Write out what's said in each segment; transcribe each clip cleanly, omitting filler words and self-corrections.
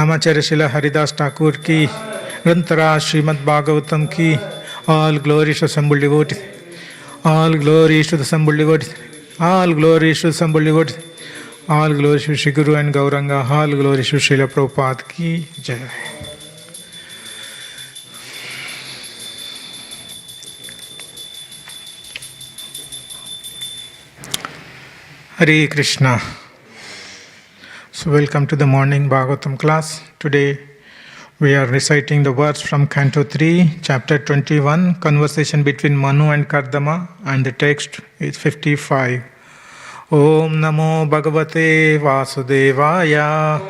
Namacharya Srila Haridas Thakur ki, Grantara Srimad Bhagavatam ki, all glories to assembled devotees, all glories to the assembled devotees, all glories to the assembled devotees, all glories to Shri Guru and Gauranga, all glories to Srila Prabhupada ki Jai. Hare Krishna. So welcome to the morning Bhagavatam class. Today we are reciting the words from Canto 3, Chapter 21, Conversation between Manu and Kardama, and the text is 55. Om Namo Bhagavate Vasudevaya.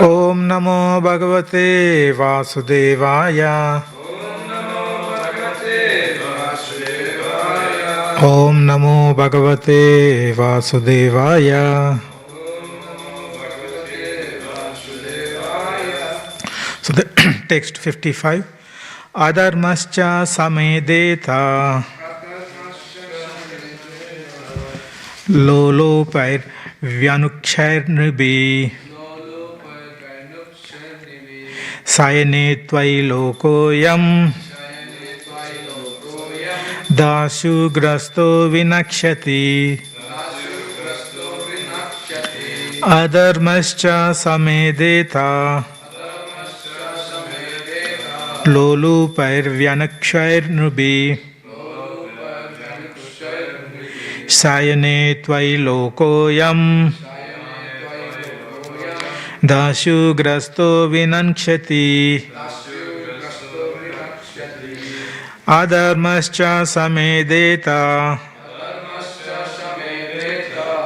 Om Namo Bhagavate Vasudevaya. Om Namo Bhagavate Vasudevaya. So the text 55. Adharmascha samedeta lolopair vyanukshair nribi sayane tvai lokoyam Dasu grasto vinakshati Adharmascha samedeta Lolu pair vyanakshayr nubi Sayane tvai lokoyam Dasu grasto vinakshati Adharmascha samedeta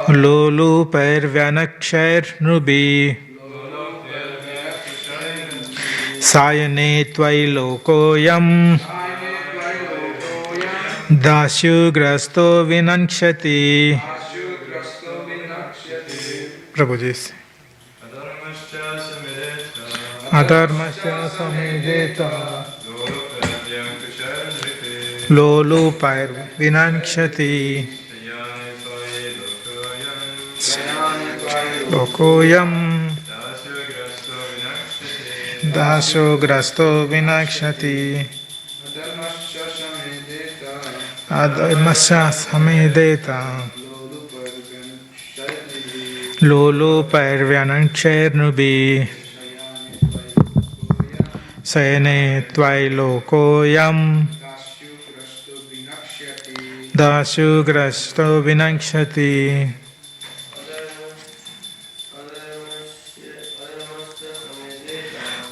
Lolu pair vyanakshayr nubi Sayane tvai lokoyam Dasyu grasto vinakshati. Prabhuji. Adharmascha samedeta Lolu pair vinakshati Lokoyam Daso grasto vinakshati Adharmascha samedeta Lolu pair vinakshayr nubi Sayane tvai lokoyam Dasu grasto vinakshati.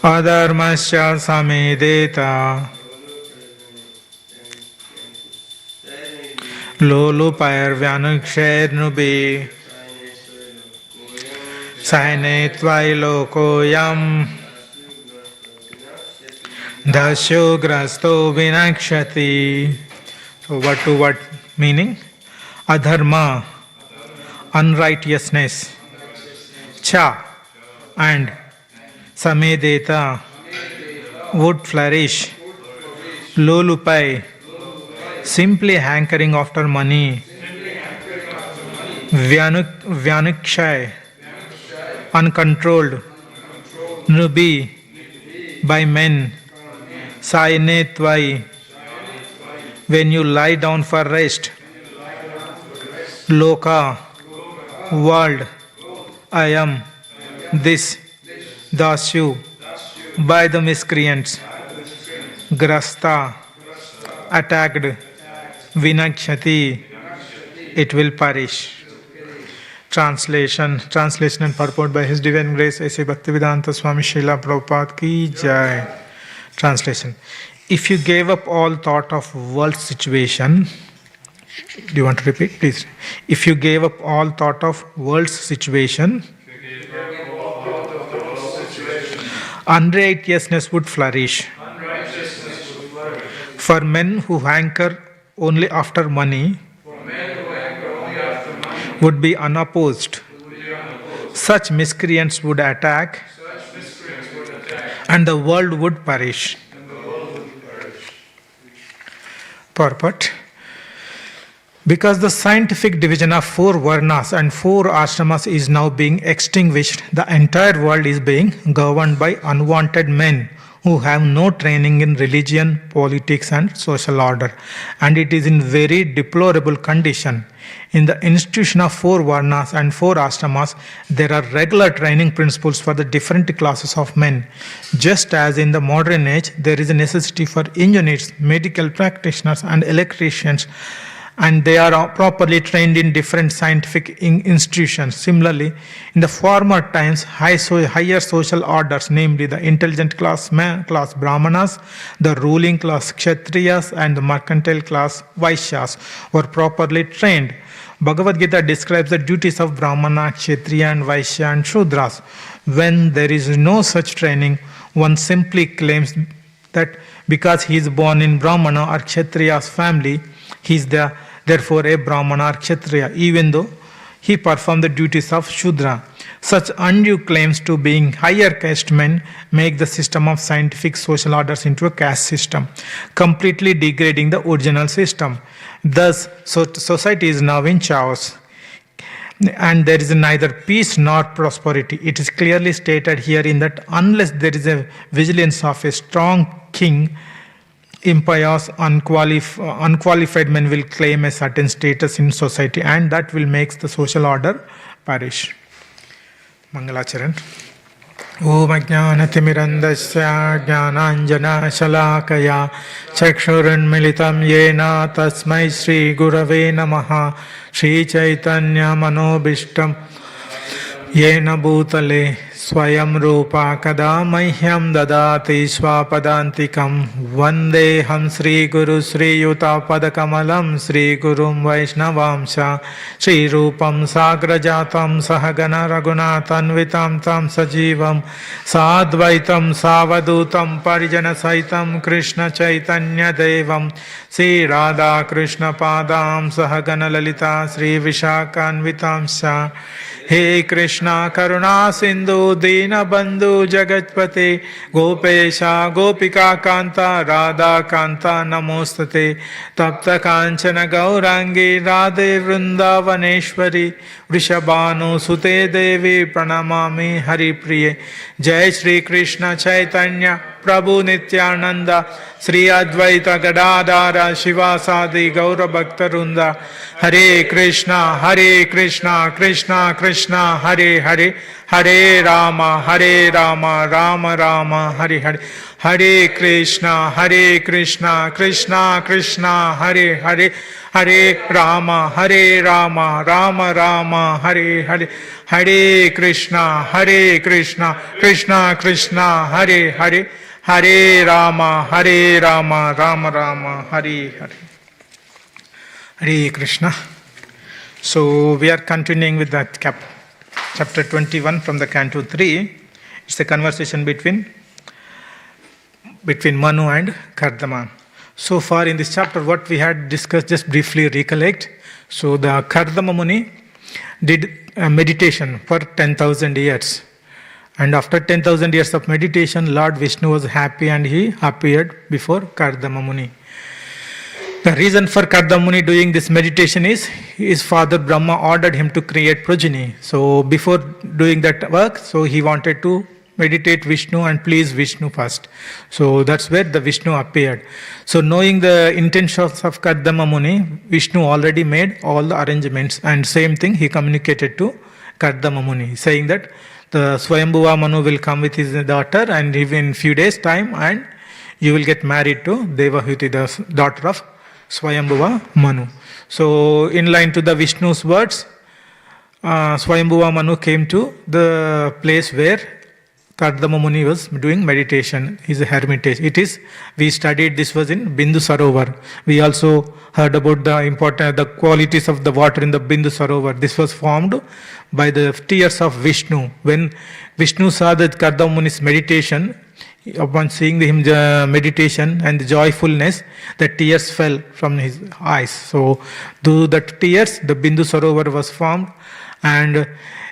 Adharmascha samedeta Lolu pair vyanukshayr nubi Sayane tvai lokoyam Dasu grasto vinakshati. So what to what meaning? Adharma, unrighteousness, cha, and samedeta, would flourish, lolupai, simply hankering after money, vyanukshay, uncontrolled, nubi, by men, sayanetvai, when you lie down for rest, loka, world, I am, this, dasyu, by the miscreants, grasta, attacked, vinakshati, it will perish. Translation and purport by His Divine Grace A.C. Bhaktivedanta Swami Srila Prabhupada ki Jai. Translation. If you gave up all thought of world situation, do you want to repeat? Please. If you gave up all thought of world's situation, unrighteousness would flourish. For men who hanker only after money, would be unopposed. Such miscreants would attack, and the world would perish. Purport. Because the scientific division of 4 varnas and 4 ashramas is now being extinguished, the entire world is being governed by unwanted men who have no training in religion, politics, and social order, and it is in very deplorable condition. In the institution of 4 varnas and 4 ashramas, there are regular training principles for the different classes of men. Just as in the modern age, there is a necessity for engineers, medical practitioners, and electricians, and they are properly trained in different scientific institutions. Similarly, in the former times, higher social orders, namely the intelligent class brahmanas, the ruling class kshatriyas, and the mercantile class vaishyas, were properly trained. Bhagavad Gita describes the duties of brahmana, kshatriya, and vaishya and shudras. When there is no such training, one simply claims that because he is born in brahmana or kshatriya's family, he is therefore a brahmana or kshatriya, even though he performed the duties of shudra. Such undue claims to being higher caste men make the system of scientific social orders into a caste system, completely degrading the original system. Thus, society is now in chaos, and there is neither peace nor prosperity. It is clearly stated herein that unless there is a vigilance of a strong king, impious, unqualified men will claim a certain status in society, and that will make the social order perish. Mangalacharan. Om Ajnanatimirandasya Jnananjana Shalakaya Chakshuranmilitam Yena Tasmai Shri Gurave Namaha Shri Chaitanya Manobishtam Yena Bhutale Swayam Rupa Kada Mahyam Dadati Swapadantikam Vandeham Sri Guru Sri Yuta Padakamalam Sri Gurum Vaishnavamsha Sri Rupam Sagrajatam Sahagana Raghunathanvitam Tam Sajivam Sadvaitam Savadutam Parijana Saitam Krishna Chaitanya Devam Sri Radha Krishna Padam Sahagana Lalita Sri Vishakanvitamsha He Krishna Karuna Sindhu Dina Bandhu Jagatpate Gopesha Gopika Kanta Radha Kanta Namostate Tapta Kanchana Gaurangi Radhe Vrindavaneshwari Vrishabhanu Sute Devi Pranamami Hari Priye Jai Shri Krishna Chaitanya Prabhu Nityananda Sri Advaita Gadadara Shivasadi Gaura Bhaktarunda Hare Krishna Krishna Krishna Hare Hare Hare Rama Rama Rama Hare Hare Hare Krishna Krishna Krishna Hare Hare Hare Rama Rama Rama Hare Hare Hare Krishna Krishna Krishna Hare Hare Hare Rama Rama Rama Hare Hare. Hare Krishna. So we are continuing with that chapter 21 from the Canto 3. It's a conversation between Manu and Kardama. So far in this chapter, what we had discussed, just briefly recollect. So the Kardama Muni did a meditation for 10,000 years. And after 10,000 years of meditation, Lord Vishnu was happy and he appeared before Kardama Muni. The reason for Kardama Muni doing this meditation is his father Brahma ordered him to create progeny. So before doing that work, so he wanted to meditate Vishnu and please Vishnu first. So that's where the Vishnu appeared. So knowing the intentions of Kardama Muni, Vishnu already made all the arrangements, and same thing he communicated to Kardama Muni, saying that the Swayambhuva Manu will come with his daughter and in few days time, and you will get married to Devahuti, the daughter of Swayambhuva Manu. So in line to the Vishnu's words, Swayambhuva Manu came to the place where Kardama Muni was doing meditation. He's a hermitage. We studied this was in Bindu Sarovar. We also heard about the qualities of the water in the Bindu Sarovar. This was formed by the tears of Vishnu. When Vishnu saw that Kardama Muni's meditation, upon seeing him meditation and the joyfulness, the tears fell from his eyes. So through the tears, the Bindu Sarovar was formed, and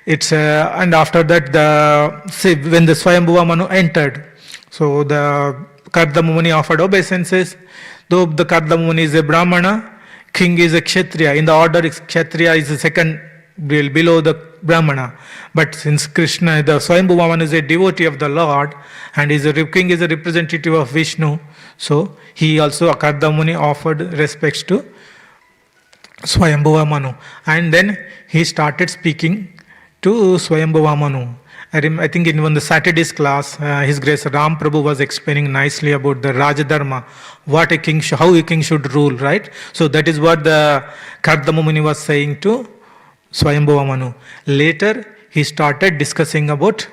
and after that, when the Swayambhuva Manu entered, so the Kardama Muni offered obeisances. Though the Kardama Muni is a Brahmana, king is a Kshatriya. In the order, Kshatriya is the second below the Brahmana. But since Krishna, the Swayambhuva Manu is a devotee of the Lord and king is a representative of Vishnu, so he also, Karda Muni, offered respects to Swayambhuva Manu. And then he started speaking to Swayambhuva Manu. I think in one of the Saturday's class, His Grace Ram Prabhu was explaining nicely about the Rajadharma, what a king, how a king should rule, right? So that is what the Kardama Muni was saying to Swayambhuva Manu. Later, he started discussing about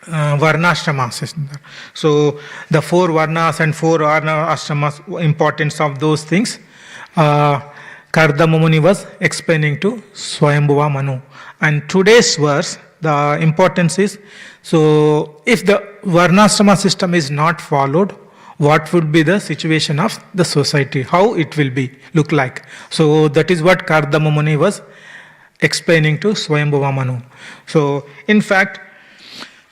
Varnashrama system. So the 4 Varnas and 4 Ashramas, importance of those things, Kardama Muni was explaining to Swayambhuva Manu. And today's verse, the importance is, so if the Varnashrama system is not followed, what would be the situation of the society? How it will be look like? So that is what Kardama Muni was explaining to Swayambhuva Manu. So in fact,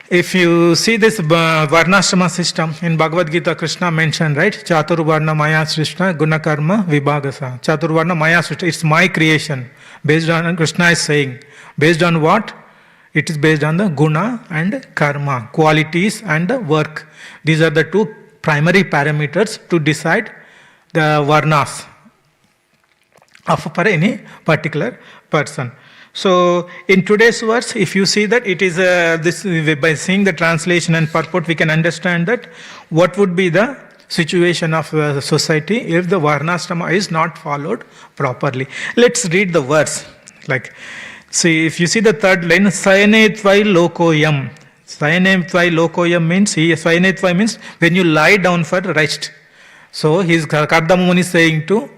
if you see this Varnashrama system in Bhagavad Gita, Krishna mentioned, right? Chaturvarna Maya Srishta Gunakarma Vibhagasa. Chaturvarna Maya Srishta, it's my creation. Based on, Krishna is saying, based on what? It is based on the guna and karma, qualities and the work. These are the 2 primary parameters to decide the varnas for any particular person. So in today's verse, if you see that it is this, by seeing the translation and purport, we can understand that what would be the situation of the society if the Varnashrama is not followed properly. Let's read the verse. Like, see, if you see the third line, Sayanetvai Lokoyam. Sayanetvai Lokoyam means, Sayanetvai means when you lie down for rest. So his Kardama Muni is saying to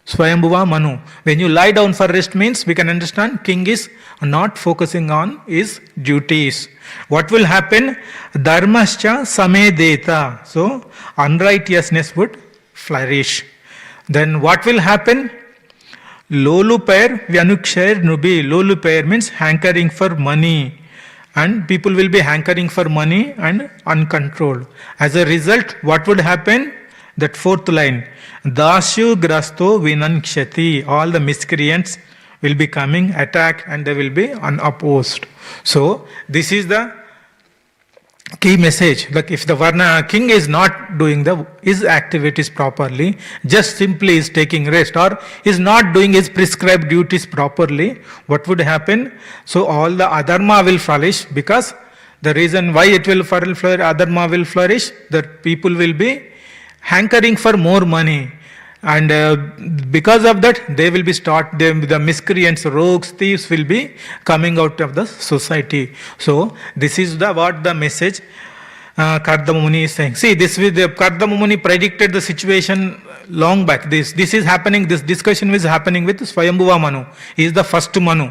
Swayambhuva Manu, when you lie down for rest means, we can understand king is not focusing on his duties. What will happen? Dharmascha samedeta. So unrighteousness would flourish. Then what will happen? Lolupair Vyanukshare Nubi. Lolupair means hankering for money. And people will be hankering for money and uncontrolled. As a result, what would happen? That 4th line. Dashu Grasto Vinankshati. All the miscreants will be coming, attacked, and they will be unopposed. So, this is the key message. Like if the Varna king is not doing his activities properly, just simply is taking rest or is not doing his prescribed duties properly, what would happen? So all the adharma will flourish, because the reason why it will flourish, adharma will flourish, that people will be hankering for more money. And because of that, they will be the miscreants, rogues, thieves will be coming out of the society. So this is what the message Kardama Muni is saying. See, this with the Kardama Muni predicted the situation long back. This is happening. This discussion is happening with Swayambhuva Manu. He is the first Manu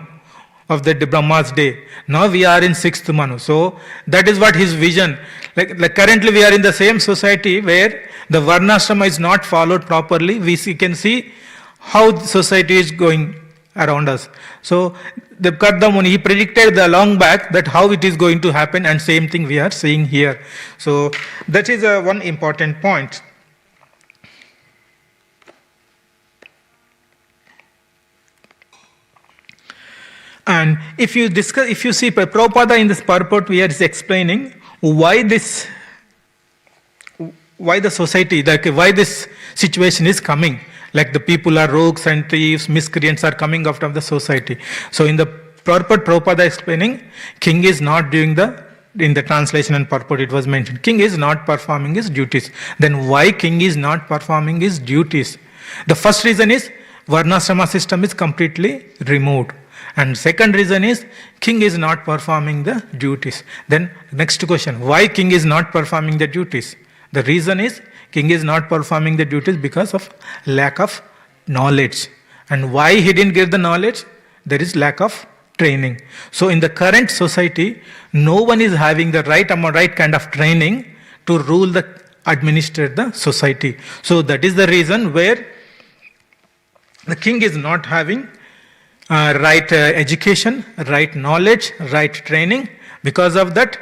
of the Brahma's day. Now we are in 6th Manu. So that is what his vision. Like currently we are in the same society where the Varnashrama is not followed properly. We can see how the society is going around us. So the Kardama Muni, he predicted the long back that how it is going to happen, and same thing we are seeing here. So that is one important point. And if you see Prabhupada in this purport, we are explaining why the society, like why this situation is coming. Like the people are rogues and thieves, miscreants are coming out of the society. So in the purport, Prabhupada explaining, king is not doing in the translation and purport it was mentioned, king is not performing his duties. Then why king is not performing his duties? The first reason is Varnashrama system is completely removed. And second reason is king is not performing the duties. Then next question, why king is not performing the duties? The reason is king is not performing the duties because of lack of knowledge. And why he didn't get the knowledge? There is lack of training. So in the current society, no one is having the right kind of training to administrate the society. So that is the reason where the king is not having right education, right knowledge, right training. Because of that,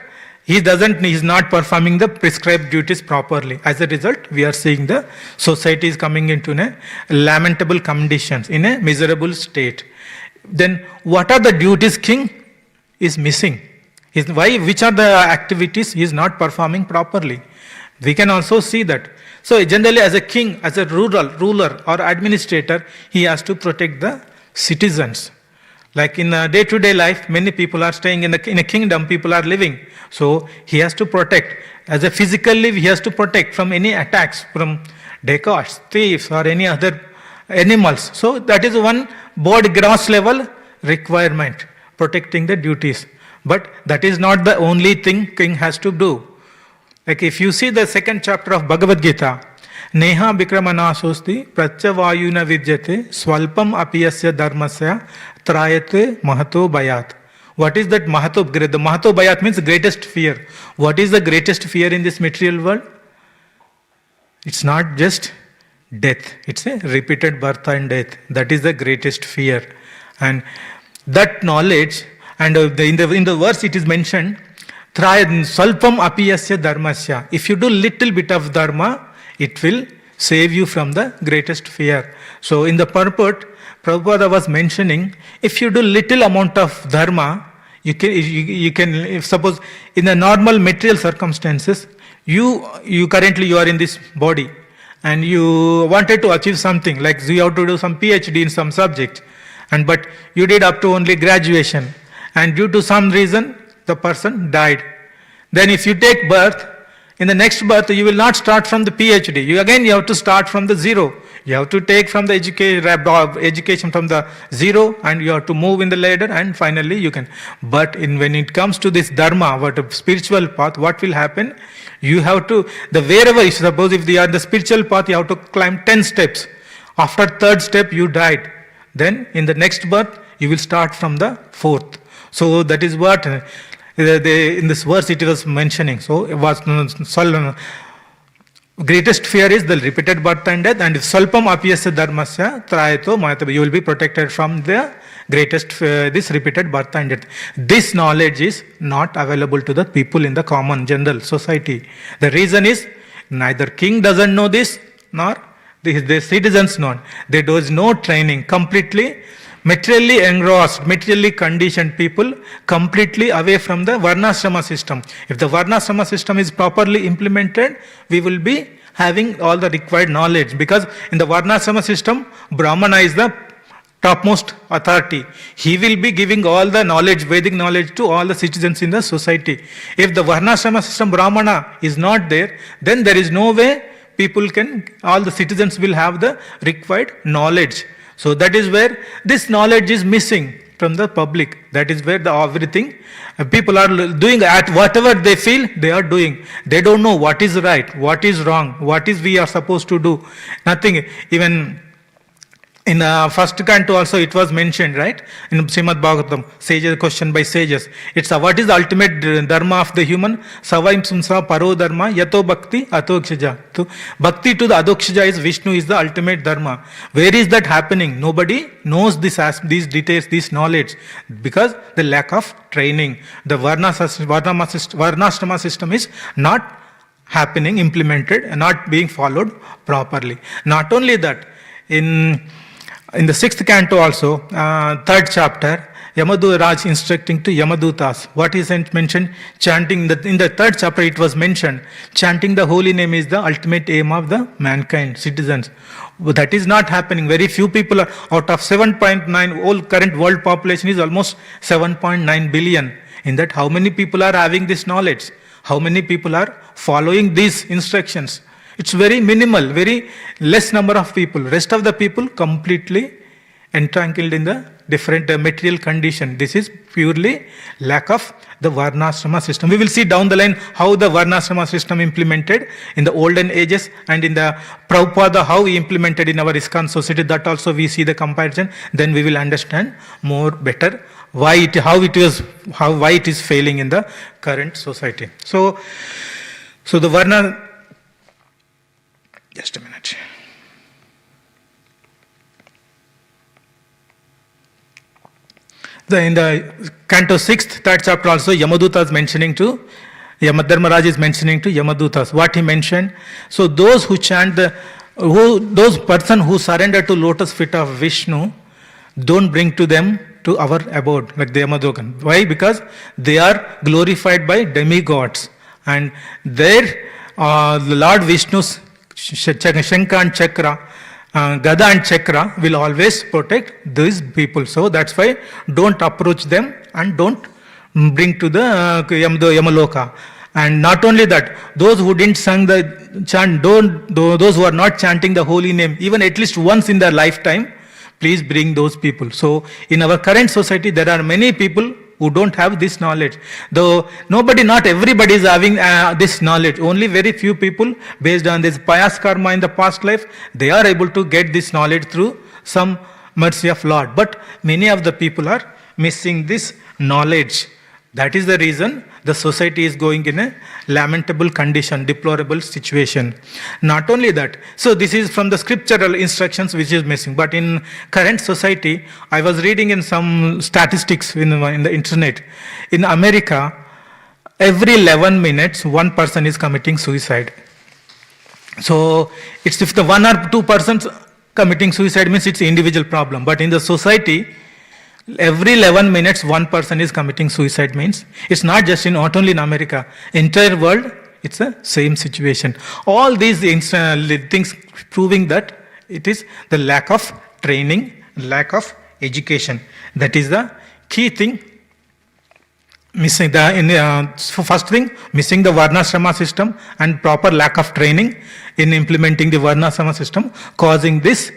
He's not performing the prescribed duties properly. As a result, we are seeing the society is coming into a lamentable conditions, in a miserable state. Then what are the duties king is missing? Which are the activities he is not performing properly? We can also see that. So generally as a king, as a ruler or administrator, he has to protect the citizens. Like in day-to-day life, many people are staying in a kingdom, people are living. So he has to protect. As a physically, he has to protect from any attacks from dacoits, thieves, or any other animals. So that is one broad gross level requirement, protecting the duties. But that is not the only thing king has to do. Like if you see the second chapter of Bhagavad Gita, Neha Bikramanasosti Pratyavayuna Vidyate Swalpam Apiyasya Dharmasya Trayate Mahato Bayat. What is that Mahato? The Mahato Bayat means greatest fear. What is the greatest fear in this material world? It's not just death. It's a repeated birth and death. That is the greatest fear. And that knowledge, and in the verse it is mentioned, Salpam apiyasya dharmasya. If you do little bit of dharma, it will save you from the greatest fear. So in the purport, Prabhupada was mentioning, if you do little amount of dharma, you can if suppose in the normal material circumstances, you currently you are in this body and you wanted to achieve something, like you have to do some PhD in some subject, but you did up to only graduation, and due to some reason the person died. Then if you take birth, in the next birth you will not start from the PhD. You have to start from the zero. You have to take from the education from the zero, and you have to move in the ladder, and finally you can. But when it comes to this dharma, what a spiritual path, what will happen? You have to, suppose if they are the spiritual path, you have to climb 10 steps. After third step you died. Then in the next birth you will start from the fourth. So that is what in this verse it was mentioning. So it was greatest fear is the repeated birth and death, and if salpam apiyasya dharmasya trayato mahata, you will be protected from the greatest this repeated birth and death. This knowledge is not available to the people in the common general society. The reason is neither king doesn't know this, nor the citizens know. There is no training. Completely materially engrossed, materially conditioned people, completely away from the varnashrama system. If the varnashrama system is properly implemented, we will be having all the required knowledge, because in the varnashrama system, Brahmana is the topmost authority. He will be giving all the knowledge, Vedic knowledge, to all the citizens in the society. If the varnashrama system, Brahmana, is not there, then there is no way all the citizens will have the required knowledge. So that is where this knowledge is missing from the public. That is where everything people are doing at whatever they feel they are doing. They don't know what is right, what is wrong, what is we are supposed to do. Nothing. Even in first canto also it was mentioned, right? In Srimad Bhagavatam, sages, question by sages. It's what is the ultimate dharma of the human? Savaim sumsa paro dharma yato bhakti adokshaja. So bhakti to the adokshaja is Vishnu, is the ultimate dharma. Where is that happening? Nobody knows these details, this knowledge, because the lack of training. The varnashrama system is not happening, implemented, and not being followed properly. Not only that, in the sixth canto also, third chapter, Yamadu Raj instructing to Yamadutas. What is mentioned? Chanting. In the third chapter it was mentioned, chanting the holy name is the ultimate aim of the mankind, citizens. But that is not happening. Very few people are, out of 7.9, all current world population is almost 7.9 billion. In that, how many people are having this knowledge? How many people are following these instructions? It's very minimal, very less number of people. Rest of the people completely entrangled in the different material condition. This is purely lack of the varnashrama system. We will see down the line how the varnashrama system implemented in the olden ages, and in the Prabhupada how he implemented in our ISKCON society. That also we see the comparison. Then we will understand more better why it is failing in the current society. So the varna. Just a minute. In the canto 6th, third chapter also, Yamaduta is mentioning to Yamadharmaraj is mentioning to Yamadutas. What he mentioned? So those who chant those person who surrender to lotus feet of Vishnu, don't bring to them to our abode, like the Yamadokan. Why? Because they are glorified by demigods. And their Lord Vishnu's Shankha and Chakra, Gada and Chakra will always protect these people. So that's why don't approach them and don't bring to the Yamaloka. And not only that, those who didn't sing the chant, those who are not chanting the holy name, even at least once in their lifetime, please bring those people. So in our current society, there are many people who don't have this knowledge. Though not everybody is having this knowledge. Only very few people, based on this pious karma in the past life, they are able to get this knowledge through some mercy of Lord. But many of the people are missing this knowledge. That is the reason the society is going in a lamentable condition, deplorable situation. Not only that, so this is from the scriptural instructions which is missing. But in current society, I was reading in some statistics in the internet. In America, every 11 minutes, one person is committing suicide. So it's if the one or two persons committing suicide means it's an individual problem. But in the society, every 11 minutes, one person is committing suicide means it's not just not only in America, entire world, it's the same situation. All these things proving that it is the lack of training, lack of education. That is the key thing. Missing first thing, missing the Varnashrama system and proper lack of training in implementing the Varnashrama system, causing this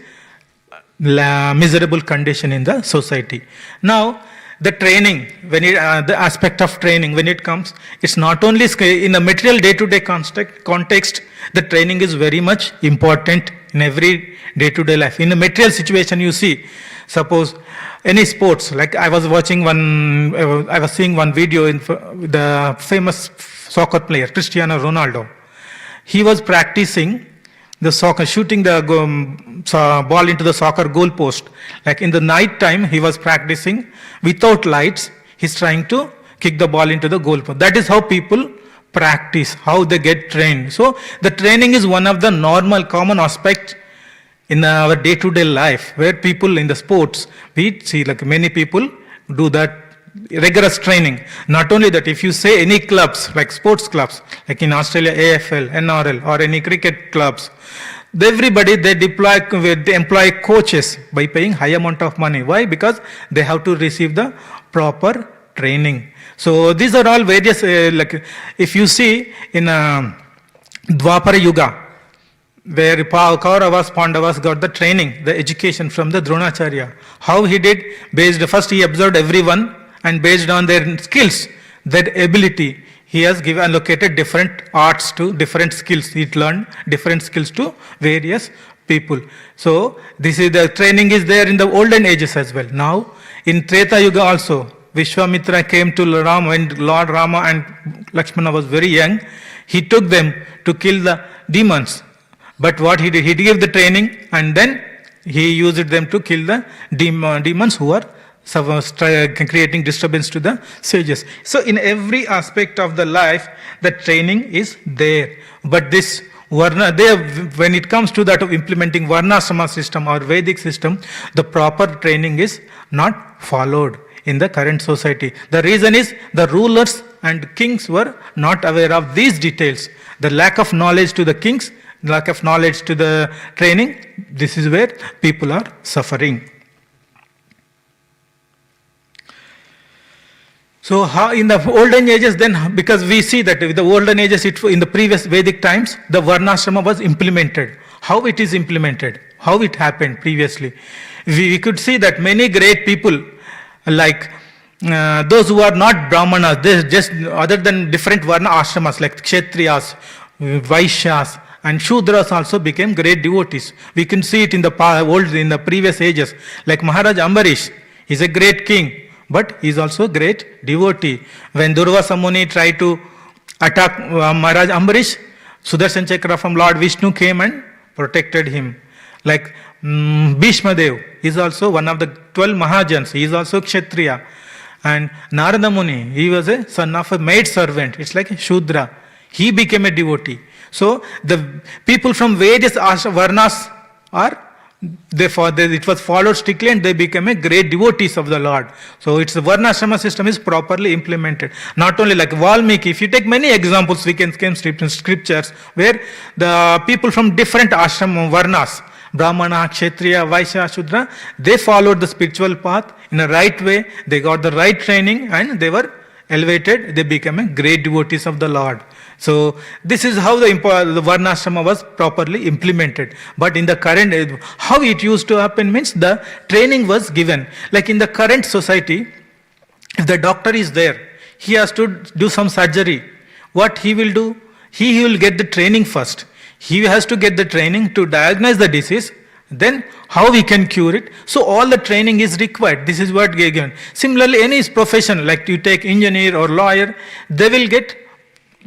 miserable condition in the society. Now, the training, the aspect of training, when it comes, it's not only in a material day-to-day context, the training is very much important in every day-to-day life. In a material situation, you see, suppose any sports, like I was seeing one video in the famous soccer player, Cristiano Ronaldo. He was practicing the soccer, shooting the ball into the soccer goal post. Like in the night time, he was practicing without lights. He's trying to kick the ball into the goal post. That is how people practice, how they get trained. So the training is one of the normal, common aspects in our day-to-day life, where people in the sports, we see like many people do that rigorous training. Not only that, if you say any clubs, like sports clubs, like in Australia, AFL, NRL, or any cricket clubs, everybody, they employ coaches by paying high amount of money. Why? Because they have to receive the proper training. So these are all various, like if you see in Dwapara Yuga, where Kauravas, Pandavas got the training, the education from the Dronacharya. How he did, first he observed everyone, and based on their skills, their ability, he has allocated different arts to different skills. He learned different skills to various people. So this is the training is there in the olden ages as well. Now in Treta Yuga also, Vishwamitra came to Ram when Lord Rama and Lakshmana was very young. He took them to kill the demons. But what he did, he gave the training and then he used them to kill the demons who are creating disturbance to the sages. So in every aspect of the life, the training is there. But this Varna, when it comes to that of implementing Varnashrama system or Vedic system, the proper training is not followed in the current society. The reason is the rulers and kings were not aware of these details. The lack of knowledge to the kings, lack of knowledge to the training, this is where people are suffering. So how in the olden ages then, because we see that in the olden ages, in the previous Vedic times, the Varnashrama was implemented. How it is implemented, how it happened previously. We could see that many great people, like those who are not Brahmanas, they just other than different Varna ashramas like Kshatriyas, Vaishyas, and Shudras also became great devotees. We can see it in the previous ages, like Maharaj Ambarish, he's a great king. But he is also a great devotee. When Durvasa Muni tried to attack Maharaj Ambarish, Sudarshan Chakra from Lord Vishnu came and protected him. Like Bhishma Dev is also one of the 12 Mahajans. He is also Kshatriya. And Narada Muni, he was a son of a maid servant. It's like a Shudra. He became a devotee. So the people from various varnas are it was followed strictly and they became a great devotees of the Lord. So it's the Varnashrama system is properly implemented. Not only like Valmiki, if you take many examples, we can in scriptures where the people from different ashram varnas, Brahmana, Kshatriya, Vaishya, Shudra, they followed the spiritual path in a right way, they got the right training and they were elevated, they became a great devotees of the Lord. So this is how the Varnashrama was properly implemented. But in the current, how it used to happen means the training was given. Like in the current society, if the doctor is there, he has to do some surgery. What he will do? He will get the training first. He has to get the training to diagnose the disease. Then how we can cure it. So all the training is required. This is what given. Similarly, any profession, like you take engineer or lawyer, they will get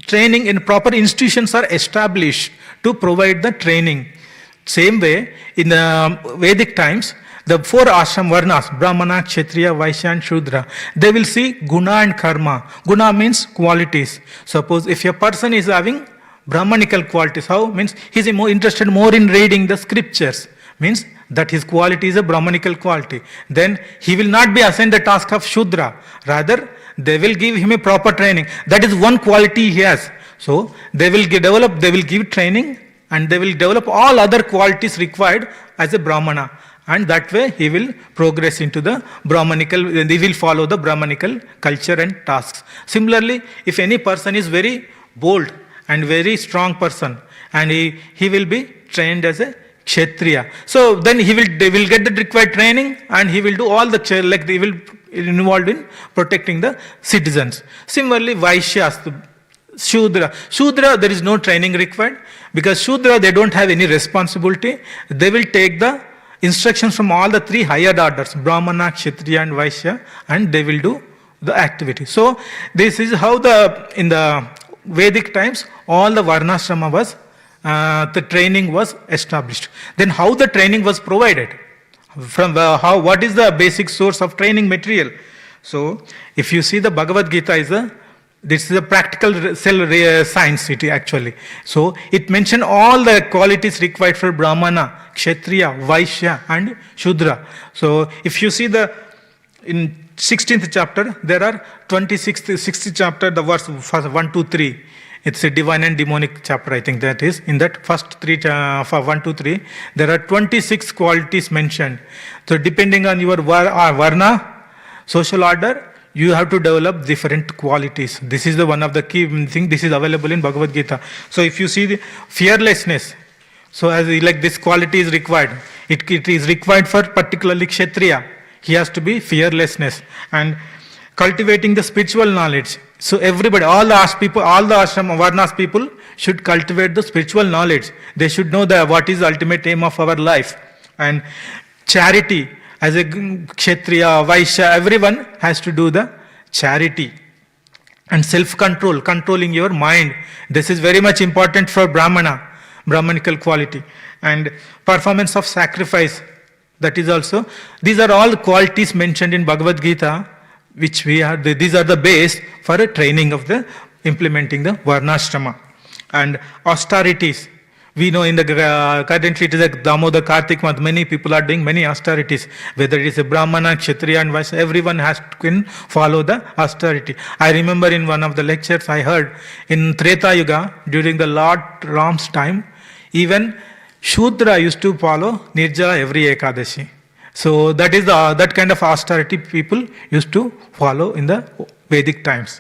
training in proper institutions are established to provide the training. Same way, in the Vedic times, the four ashram varnas, Brahmana, Kshatriya, Vaishya and Shudra, they will see guna and karma. Guna means qualities. Suppose if a person is having Brahmanical qualities, how? Means he is more interested more in reading the scriptures. Means that his quality is a Brahmanical quality. Then he will not be assigned the task of Shudra. Rather, they will give him a proper training. That is one quality he has. So they will give training and they will develop all other qualities required as a Brahmana. And that way he will progress into the Brahmanical, he will follow the Brahmanical culture and tasks. Similarly, if any person is very bold and very strong person and he will be trained as a Kshatriya. So then they will get the required training and he will do all the they will involved in protecting the citizens. Similarly, Vaishyas, Shudra, there is no training required because Shudra, they don't have any responsibility. They will take the instructions from all the three higher orders, Brahmana, Kshatriya and Vaishya, and they will do the activity. So this is how in the Vedic times, all the Varnashrama was the training was established. Then how the training was provided? From what is the basic source of training material? So if you see the Bhagavad Gita this is a practical science actually. So it mentioned all the qualities required for Brahmana, Kshatriya, Vaishya and Shudra. So if you see in 16th chapter, there are 60th chapter, the verse 1, 2, 3. It's a divine and demonic chapter, I think that is. In that first 1, 2, 3, there are 26 qualities mentioned. So depending on your varna, social order, you have to develop different qualities. This is one of the key things. This is available in Bhagavad Gita. So if you see the fearlessness, so as like this quality is required. It is required for particularly Kshatriya. He has to be fearlessness and cultivating the spiritual knowledge. So everybody, all the ashram varnas people should cultivate the spiritual knowledge. They should know what is the ultimate aim of our life. And charity, as a Kshatriya, Vaishya, everyone has to do the charity. And self-control, controlling your mind. This is very much important for Brahmanical quality. And performance of sacrifice, that is also, these are all qualities mentioned in Bhagavad Gita, which these are the base for a training of implementing the Varnashrama. And austerities, we know currently it is a Damodar Kartik month, many people are doing many austerities, whether it is a Brahmana, Kshatriya and Vaishya, everyone has to follow the austerity. I remember in one of the lectures I heard, in Treta Yuga, during the Lord Ram's time, even Shudra used to follow Nirjala every Ekadashi. So that is that kind of austerity people used to follow in the Vedic times.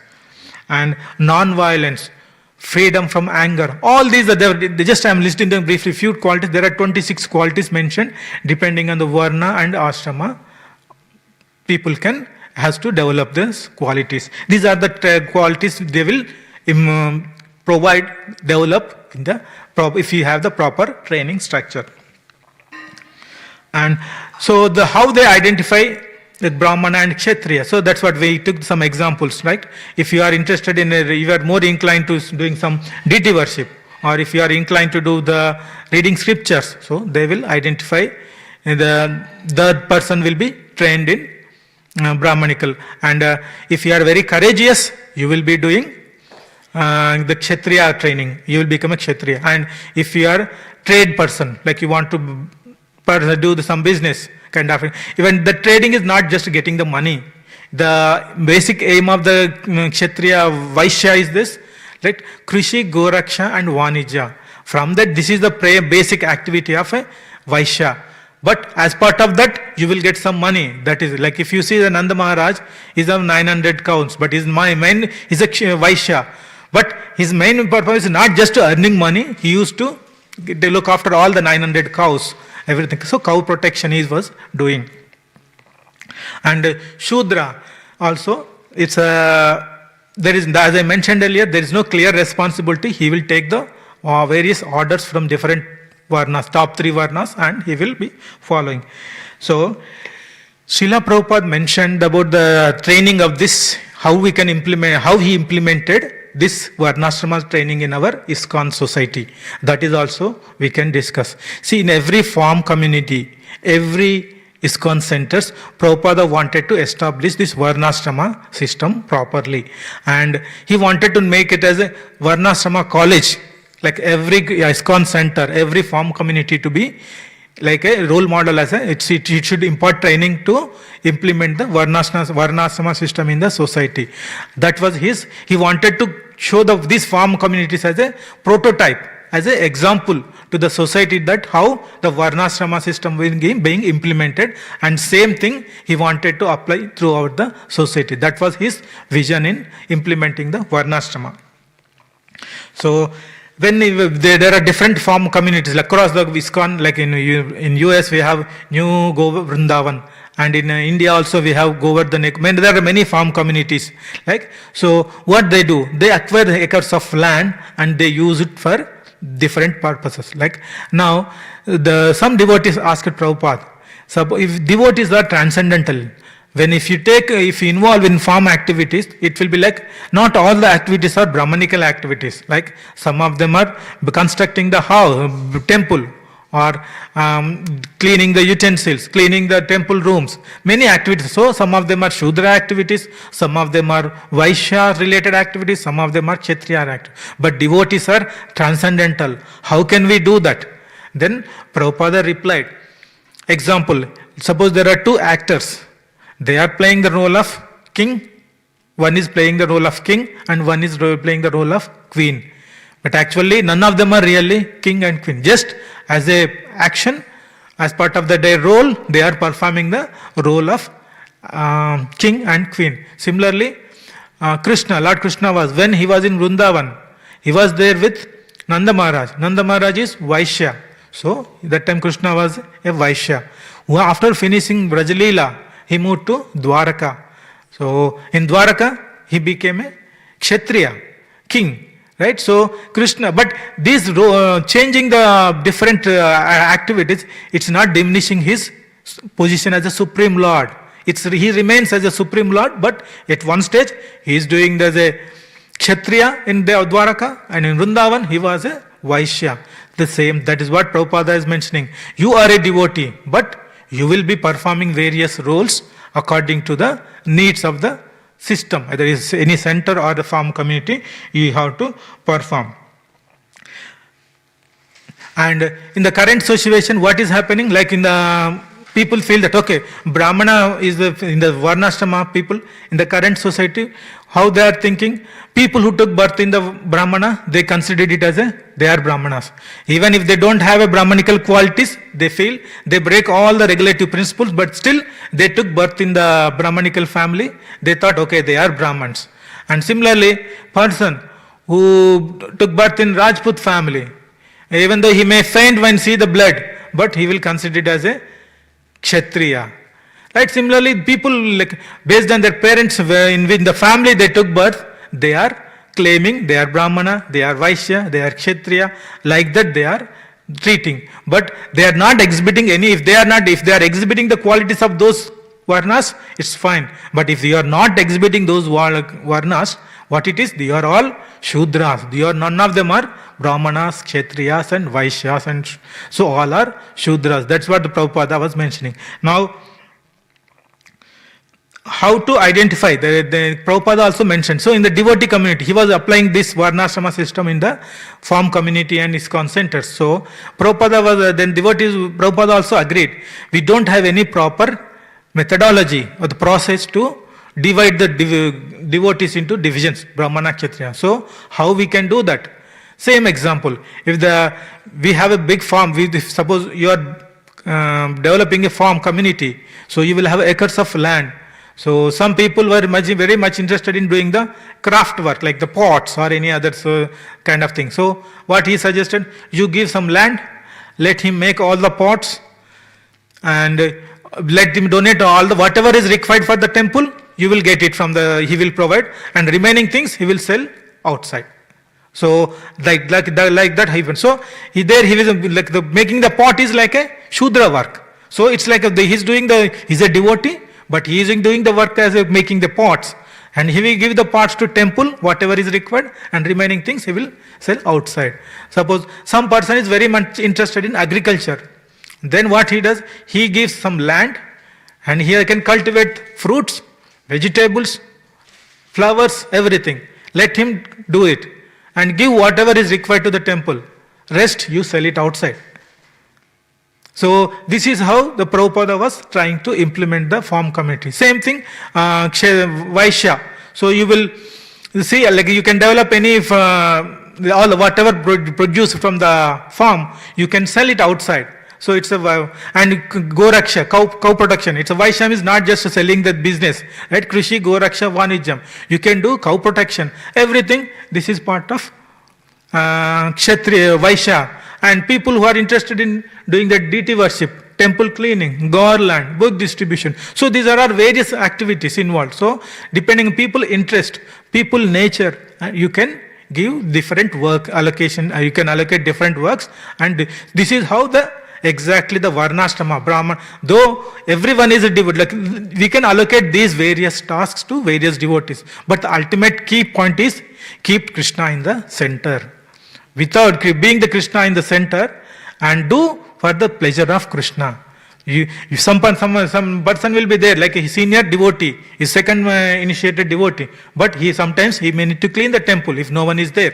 And non-violence, freedom from anger, all these are there. Just I am listing them briefly. Few qualities. There are 26 qualities mentioned. Depending on the varna and ashrama, people has to develop these qualities. These are the qualities they will develop if you have the proper training structure. And so how they identify the Brahmana and Kshatriya. So that's what we took some examples, right? If you are interested you are more inclined to doing some deity worship, or if you are inclined to do the reading scriptures, so they will identify the person will be trained in Brahmanical. And if you are very courageous, you will be doing the Kshatriya training. You will become a Kshatriya. And if you are trade person, like you want to do some business kind of, even the trading is not just getting the money. The basic aim of the Kshatriya Vaishya is this, right? Krishi, Goraksha and Vanija. From that, this is the basic activity of a Vaishya. But as part of that, you will get some money. That is, like if you see the Nanda Maharaj, is of 900 cows, but his main is a Vaishya. But his main purpose is not just earning money. He used to look after all the 900 cows, everything. So cow protection he was doing. And Shudra also, it's there is, as I mentioned earlier, there is no clear responsibility. He will take the various orders from different Varnas, top 3 Varnas, and he will be following. So, Srila Prabhupada mentioned about the training of this, how we can implement, how he implemented this Varnashrama training in our ISKCON society. That is also we can discuss. See, in every farm community, every ISKCON centers, Prabhupada wanted to establish this Varnashrama system properly. And he wanted to make it as a Varnashrama college, like every ISKCON center, every farm community to be like a role model, as it should impart training to implement the Varnashrama system in the society. That was he wanted to show these farm communities as a prototype, as an example to the society, that how the Varnashrama system is being implemented, and same thing he wanted to apply throughout the society. That was his vision in implementing the Varnashrama. So, when there are different farm communities like across the ISKCON, like in US we have New Vrindavan, and in India also we have Govardhan. There are many farm communities. Like, so what they do, they acquire acres of land and they use it for different purposes. Like now, some devotees asked Prabhupada, so if devotees are transcendental, if you involve in farm activities, it will be like not all the activities are Brahmanical activities. Like some of them are constructing the house, temple, or cleaning the utensils, cleaning the temple rooms, many activities. So some of them are Shudra activities, some of them are Vaishya related activities, some of them are Kshatriya activities. But devotees are transcendental. How can we do that? Then Prabhupada replied, example, suppose there are 2 actors. They are playing the role of king. One is playing the role of king and one is playing the role of queen. But actually none of them are really king and queen. Just as a action, as part of their role, they are performing the role of king and queen. Similarly, Lord Krishna when he was in Vrindavan, he was there with Nanda Maharaj. Nanda Maharaj is Vaishya. So, that time Krishna was a Vaishya. After finishing Brajalila, he moved to Dwaraka. So, in Dwaraka, he became a Kshatriya, king. Right? So, Krishna, but this changing the different activities, it's not diminishing his position as a Supreme Lord. He remains as a Supreme Lord, but at one stage, he is doing as a Kshatriya in Dwaraka, and in Vrindavan, he was a Vaishya. The same, that is what Prabhupada is mentioning. You are a devotee, but you will be performing various roles according to the needs of the system. Whether it is any center or the farm community, you have to perform. And in the current situation, what is happening? Like in the people feel that, okay, Brahmana is in the Varnashrama people, in the current society, how they are thinking, people who took birth in the Brahmana, they considered it as they are Brahmanas. Even if they don't have a Brahmanical qualities, they feel they break all the regulative principles, but still they took birth in the Brahmanical family, they thought, okay, they are Brahmans. And similarly, person who took birth in Rajput family, even though he may faint when see the blood, but he will consider it as a Kshatriya. Right? Similarly, people like based on their parents in the family they took birth, they are claiming they are Brahmana, they are Vaishya, they are Kshatriya. Like that they are treating. But they are not exhibiting any. If they are exhibiting the qualities of those Varnas, it's fine. But if you are not exhibiting those Varnas, what it is? They are all Shudras. None of them are Brahmanas, Kshatriyas and Vaishyas, and so all are Shudras. That's what the Prabhupada was mentioning. Now, how to identify, the Prabhupada also mentioned. So in the devotee community, he was applying this Varnashrama system in the farm community and ISKCON centers. So Prabhupada also agreed, we don't have any proper methodology or the process to divide the devotees into divisions, Brahmana, Kshatriya. So how we can do that? Same example, if we have a big farm, if suppose you are developing a farm community, so you will have acres of land. So some people were very much interested in doing the craft work, like the pots or any other kind of thing. So what he suggested, you give some land, let him make all the pots, and let him donate all the whatever is required for the temple. You will get it from he will provide, and remaining things he will sell outside. So like that happens. So he was like making the pot is like a Shudra work. So it's like he's a devotee, but he is doing the work as making the pots, and he will give the pots to temple, whatever is required, and remaining things he will sell outside. Suppose some person is very much interested in agriculture, then what he does, he gives some land, and here can cultivate fruits, vegetables, flowers, everything. Let him do it, and give whatever is required to the temple. Rest you sell it outside. So this is how the Prabhupada was trying to implement the farm community. Same thing, Vaishya. So you will see, like you can develop any all whatever produce from the farm, you can sell it outside. So it's and Goraksha, cow production. It's a Vaishyam is not just selling the business, right? Krishi, Goraksha, Vanijam. You can do cow protection. Everything, this is part of Kshatriya, Vaishya. And people who are interested in doing the deity worship, temple cleaning, garland, book distribution. So these are various activities involved. So depending on people interest, people nature, you can give different work allocation. You can allocate different works, and this is how exactly the Varnashrama, Brahman, though everyone is a devotee, like we can allocate these various tasks to various devotees. But the ultimate key point is keep Krishna in the center. Without being the Krishna in the center, and do for the pleasure of Krishna. Some person will be there, like a senior devotee, his second initiated devotee, but sometimes he may need to clean the temple if no one is there.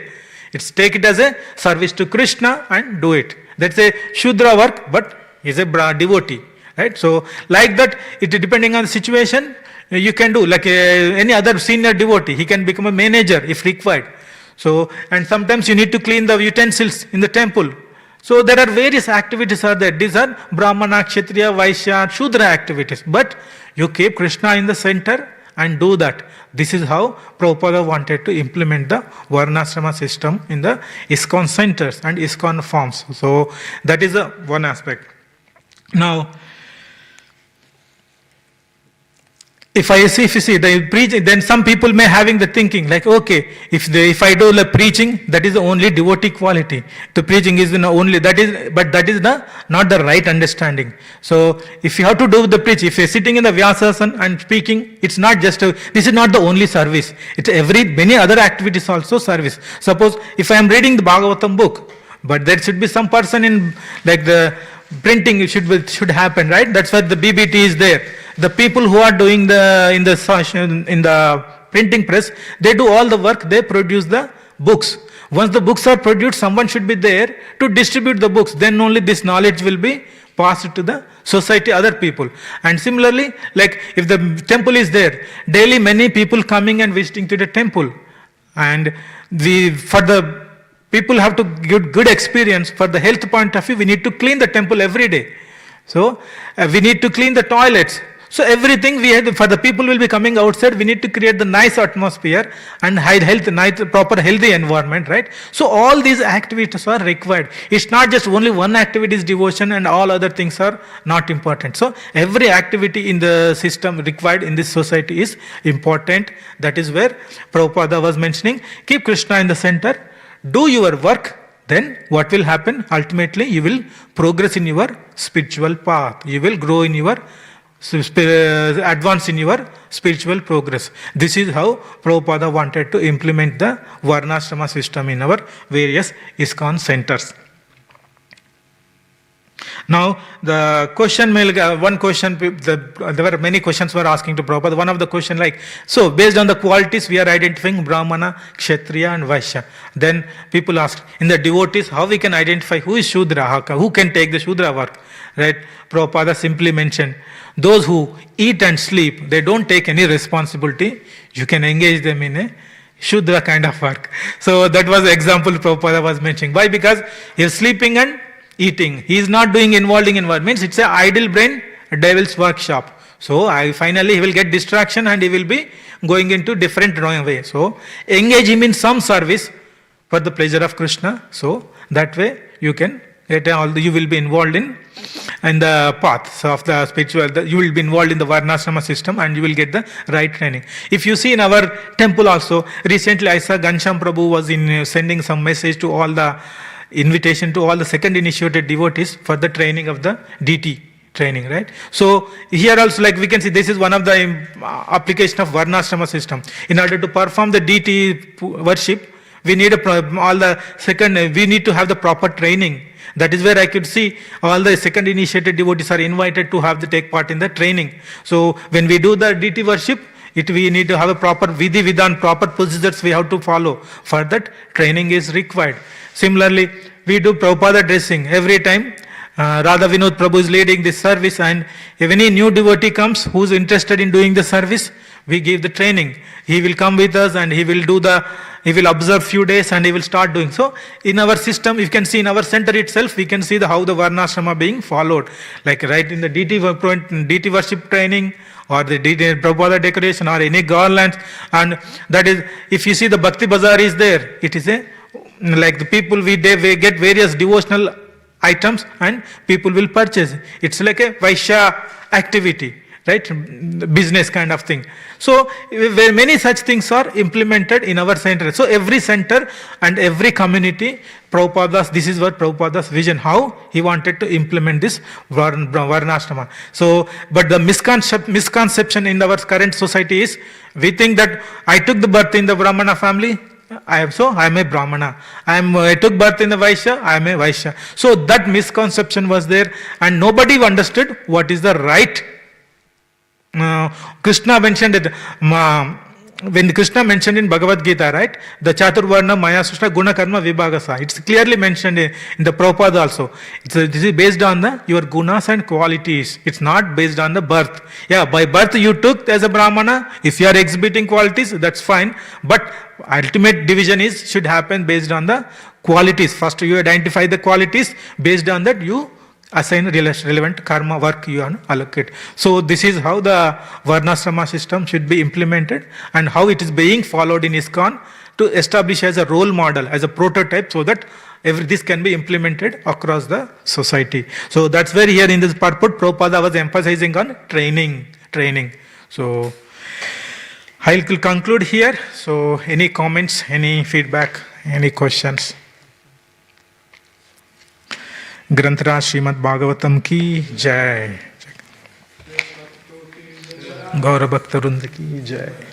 Take it as a service to Krishna and do it. That's a Shudra work, but he's a devotee, right? So like that, depending on the situation, you can do like any other senior devotee. He can become a manager if required. So, and sometimes you need to clean the utensils in the temple. So there are various activities are there. These are Brahmana, Kshatriya, Vaishya, Shudra activities. But you keep Krishna in the center and do that. This is how Prabhupada wanted to implement the Varnashrama system in the ISKCON centers and ISKCON forms. So that is one aspect. Now, if you see the preaching, then some people may having the thinking like, okay, if I do the preaching, that is the only devotee quality. The preaching is the only that is not the right understanding. So if you have to do the preaching, if you're sitting in the Vyasasana and speaking, it's not just this is not the only service. It's many other activities also service. Suppose if I am reading the Bhagavatam book, but there should be some person in like the printing should happen, right? That's why the BBT is there. The people who are doing in the printing press, they do all the work, they produce the books. Once the books are produced, someone should be there to distribute the books. Then only this knowledge will be passed to the society, other people. And similarly, like if the temple is there, daily many people coming and visiting to the temple. And for the people have to give good experience. For the health point of view, we need to clean the temple every day. So we need to clean the toilets. So everything for the people will be coming outside, we need to create the nice atmosphere and proper healthy environment, right? So all these activities are required. It's not just only one activity is devotion and all other things are not important. So every activity in the system required in this society is important. That is where Prabhupada was mentioning, keep Krishna in the center, do your work, then what will happen? Ultimately, you will progress in your spiritual path. You will grow in your advance in your spiritual progress. This is how Prabhupada wanted to implement the Varnashrama system in our various ISKCON centers. Now, the question, one question, there were many questions were asking to Prabhupada. One of the question like, so based on the qualities, we are identifying Brahmana, Kshatriya and Vaishya. Then people asked, in the devotees, how we can identify who is Shudra, who can take the Shudra work, right? Prabhupada simply mentioned, those who eat and sleep, they don't take any responsibility. You can engage them in a Shudra kind of work. So that was the example Prabhupada was mentioning. Why? Because he is sleeping and eating. He is not doing involving in what means it's an idle brain, a devil's workshop. So finally he will get distraction and he will be going into different wrong way. So engage him in some service for the pleasure of Krishna. So that way you can get you will be involved in the path of the spiritual. You will be involved in the Varnashrama system and you will get the right training. If you see in our temple also, recently I saw Ghanshyam Prabhu was sending some message to all the invitation to all the second initiated devotees for the training of the DT training, right? So here also, like we can see, this is one of the application of Varnashrama system. In order to perform the DT worship, we need we need to have the proper training. That is where I could see all the second initiated devotees are invited to take part in the training. So when we do the DT worship, we need to have a proper vidhi vidhan, proper procedures we have to follow. For that, training is required. Similarly, we do Prabhupada dressing every time. Radha Vinod Prabhu is leading this service, and if any new devotee comes who is interested in doing the service, we give the training. He will come with us and he will observe few days and he will start doing. So in our system, you can see in our center itself, we can see how the Varnashrama being followed. Like right in the DT worship training, or the Prabhupada decoration, or any garlands. And that is, if you see the Bhakti Bazaar is there, it is like the people, we get various devotional items and people will purchase. It's like a Vaishya activity, right? Business kind of thing. So many such things are implemented in our center. So every center and every community, this is what Prabhupada's vision, how he wanted to implement this Varnashrama. So, but the misconception in our current society is, we think that I took the birth in the Brahmana family, I am a Brahmana. I took birth in the Vaishya, I am a Vaishya. So that misconception was there and nobody understood what is the right. Krishna mentioned it. When Krishna mentioned in Bhagavad Gita, right, the Chaturvarna Maya Sushta Guna Karma Vibhagasa, it's clearly mentioned in the Prabhupada also. This is based on your gunas and qualities. It's not based on the birth. Yeah, by birth you took as a Brahmana. If you are exhibiting qualities, that's fine. But ultimate division should happen based on the qualities. First you identify the qualities. Based on that you assign relevant karma work you allocate. So this is how the Varnashrama system should be implemented and how it is being followed in ISKCON to establish as a role model, as a prototype, so that this can be implemented across the society. So that's where here in this purport Prabhupada was emphasizing on training. So I will conclude here. So any comments, any feedback, any questions? ग्रंथराज Shrimad Bhagavatam की जय, गौर भक्त वृंद की जय।